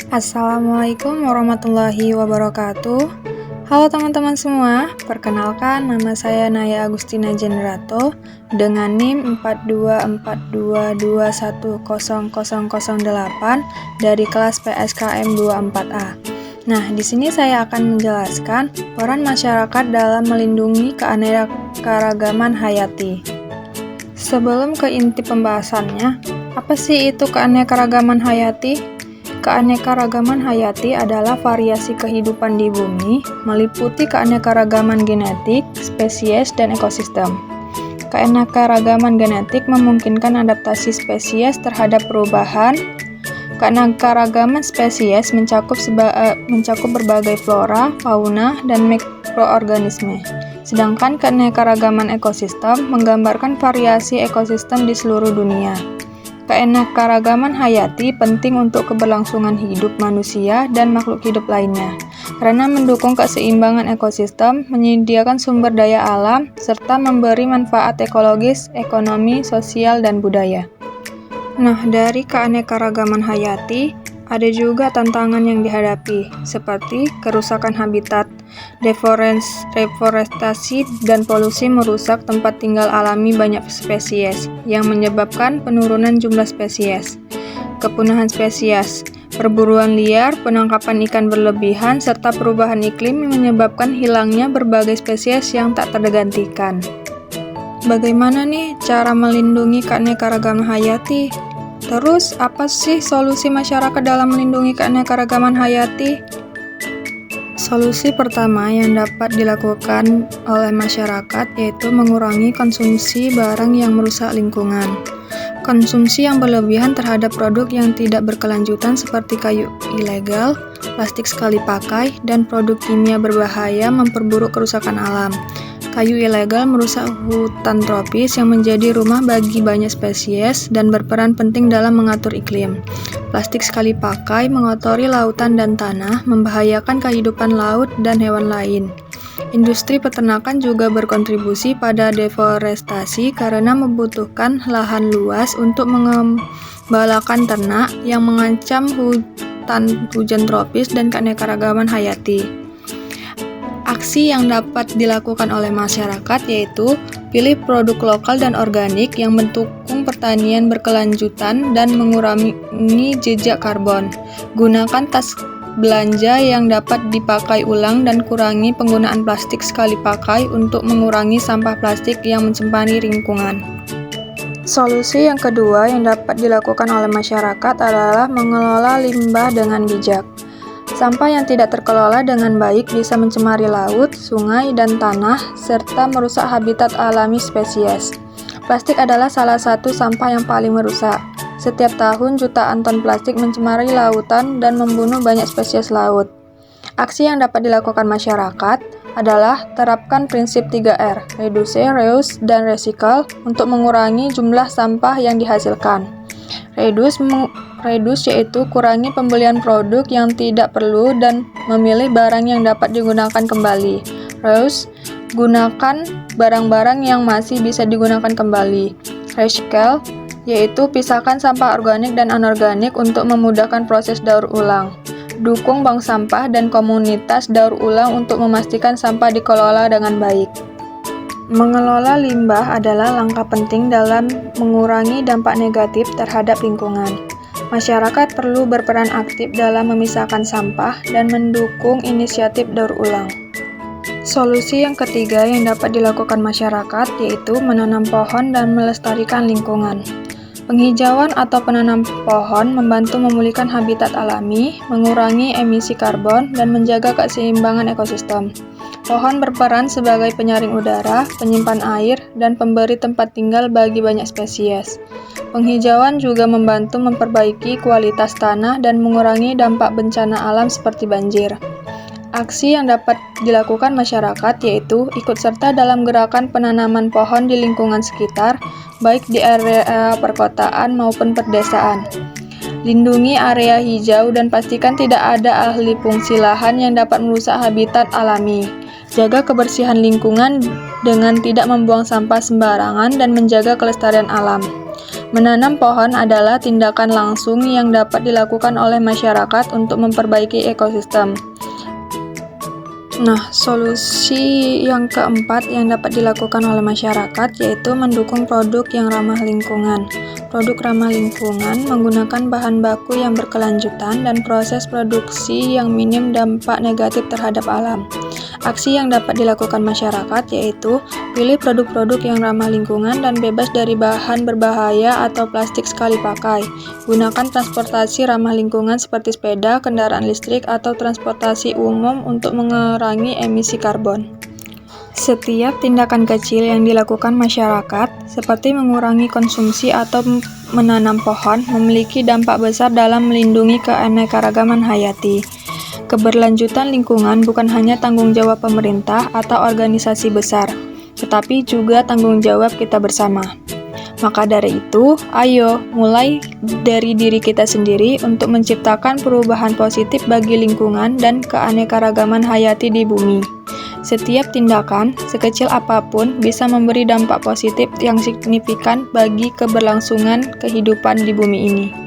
Assalamualaikum warahmatullahi wabarakatuh. Halo teman-teman semua, perkenalkan nama saya Naya Agustina Jenerato dengan NIM 4242210008 dari kelas PSKM 24A. Nah, di sini saya akan menjelaskan peran masyarakat dalam melindungi keanekaragaman hayati. Sebelum ke inti pembahasannya, apa sih itu keanekaragaman hayati? Keanekaragaman hayati adalah variasi kehidupan di bumi, meliputi keanekaragaman genetik, spesies, dan ekosistem. Keanekaragaman genetik memungkinkan adaptasi spesies terhadap perubahan. Keanekaragaman spesies mencakup berbagai flora, fauna, dan mikroorganisme. Sedangkan keanekaragaman ekosistem menggambarkan variasi ekosistem di seluruh dunia. Keanekaragaman hayati penting untuk keberlangsungan hidup manusia dan makhluk hidup lainnya, karena mendukung keseimbangan ekosistem, menyediakan sumber daya alam, serta memberi manfaat ekologis, ekonomi, sosial, dan budaya. Nah, dari keanekaragaman hayati, ada juga tantangan yang dihadapi, seperti kerusakan habitat, deforestasi, dan polusi merusak tempat tinggal alami banyak spesies, yang menyebabkan penurunan jumlah spesies. Kepunahan spesies, perburuan liar, penangkapan ikan berlebihan, serta perubahan iklim menyebabkan hilangnya berbagai spesies yang tak tergantikan. Bagaimana nih cara melindungi keanekaragaman hayati? Terus, apa sih solusi masyarakat dalam melindungi keanekaragaman hayati? Solusi pertama yang dapat dilakukan oleh masyarakat yaitu mengurangi konsumsi barang yang merusak lingkungan. Konsumsi yang berlebihan terhadap produk yang tidak berkelanjutan seperti kayu ilegal, plastik sekali pakai, dan produk kimia berbahaya memperburuk kerusakan alam. Kayu ilegal merusak hutan tropis yang menjadi rumah bagi banyak spesies dan berperan penting dalam mengatur iklim. Plastik sekali pakai mengotori lautan dan tanah, membahayakan kehidupan laut dan hewan lain. Industri peternakan juga berkontribusi pada deforestasi karena membutuhkan lahan luas untuk mengembalakan ternak yang mengancam hujan tropis dan keanekaragaman hayati. Aksi yang dapat dilakukan oleh masyarakat yaitu pilih produk lokal dan organik yang mendukung pertanian berkelanjutan dan mengurangi jejak karbon. Gunakan tas belanja yang dapat dipakai ulang dan kurangi penggunaan plastik sekali pakai untuk mengurangi sampah plastik yang mencemari lingkungan. Solusi yang kedua yang dapat dilakukan oleh masyarakat adalah mengelola limbah dengan bijak. Sampah yang tidak terkelola dengan baik bisa mencemari laut, sungai, dan tanah, serta merusak habitat alami spesies. Plastik adalah salah satu sampah yang paling merusak. Setiap tahun, jutaan ton plastik mencemari lautan dan membunuh banyak spesies laut. Aksi yang dapat dilakukan masyarakat adalah terapkan prinsip 3R, reduce, reuse, dan recycle untuk mengurangi jumlah sampah yang dihasilkan. Reduce yaitu kurangi pembelian produk yang tidak perlu dan memilih barang yang dapat digunakan kembali. Reuse, gunakan barang-barang yang masih bisa digunakan kembali. Recycle, yaitu pisahkan sampah organik dan anorganik untuk memudahkan proses daur ulang. Dukung bank sampah dan komunitas daur ulang untuk memastikan sampah dikelola dengan baik. Mengelola limbah adalah langkah penting dalam mengurangi dampak negatif terhadap lingkungan. Masyarakat perlu berperan aktif dalam memisahkan sampah dan mendukung inisiatif daur ulang. Solusi yang ketiga yang dapat dilakukan masyarakat yaitu menanam pohon dan melestarikan lingkungan. Penghijauan atau penanam pohon membantu memulihkan habitat alami, mengurangi emisi karbon, dan menjaga keseimbangan ekosistem. Pohon berperan sebagai penyaring udara, penyimpan air, dan pemberi tempat tinggal bagi banyak spesies. Penghijauan juga membantu memperbaiki kualitas tanah dan mengurangi dampak bencana alam seperti banjir. Aksi yang dapat dilakukan masyarakat yaitu ikut serta dalam gerakan penanaman pohon di lingkungan sekitar, baik di area perkotaan maupun perdesaan. Lindungi area hijau dan pastikan tidak ada ahli fungsi lahan yang dapat merusak habitat alami. Jaga kebersihan lingkungan dengan tidak membuang sampah sembarangan dan menjaga kelestarian alam. Menanam pohon adalah tindakan langsung yang dapat dilakukan oleh masyarakat untuk memperbaiki ekosistem. Nah, solusi yang keempat yang dapat dilakukan oleh masyarakat yaitu mendukung produk yang ramah lingkungan. Produk ramah lingkungan menggunakan bahan baku yang berkelanjutan dan proses produksi yang minim dampak negatif terhadap alam. Aksi yang dapat dilakukan masyarakat yaitu pilih produk-produk yang ramah lingkungan dan bebas dari bahan berbahaya atau plastik sekali pakai. Gunakan transportasi ramah lingkungan seperti sepeda, kendaraan listrik, atau transportasi umum untuk mengurangi emisi karbon. Setiap tindakan kecil yang dilakukan masyarakat, seperti mengurangi konsumsi atau menanam pohon, memiliki dampak besar dalam melindungi keanekaragaman hayati. Keberlanjutan lingkungan bukan hanya tanggung jawab pemerintah atau organisasi besar, tetapi juga tanggung jawab kita bersama. Maka dari itu, ayo mulai dari diri kita sendiri untuk menciptakan perubahan positif bagi lingkungan dan keanekaragaman hayati di bumi. Setiap tindakan, sekecil apapun, bisa memberi dampak positif yang signifikan bagi keberlangsungan kehidupan di bumi ini.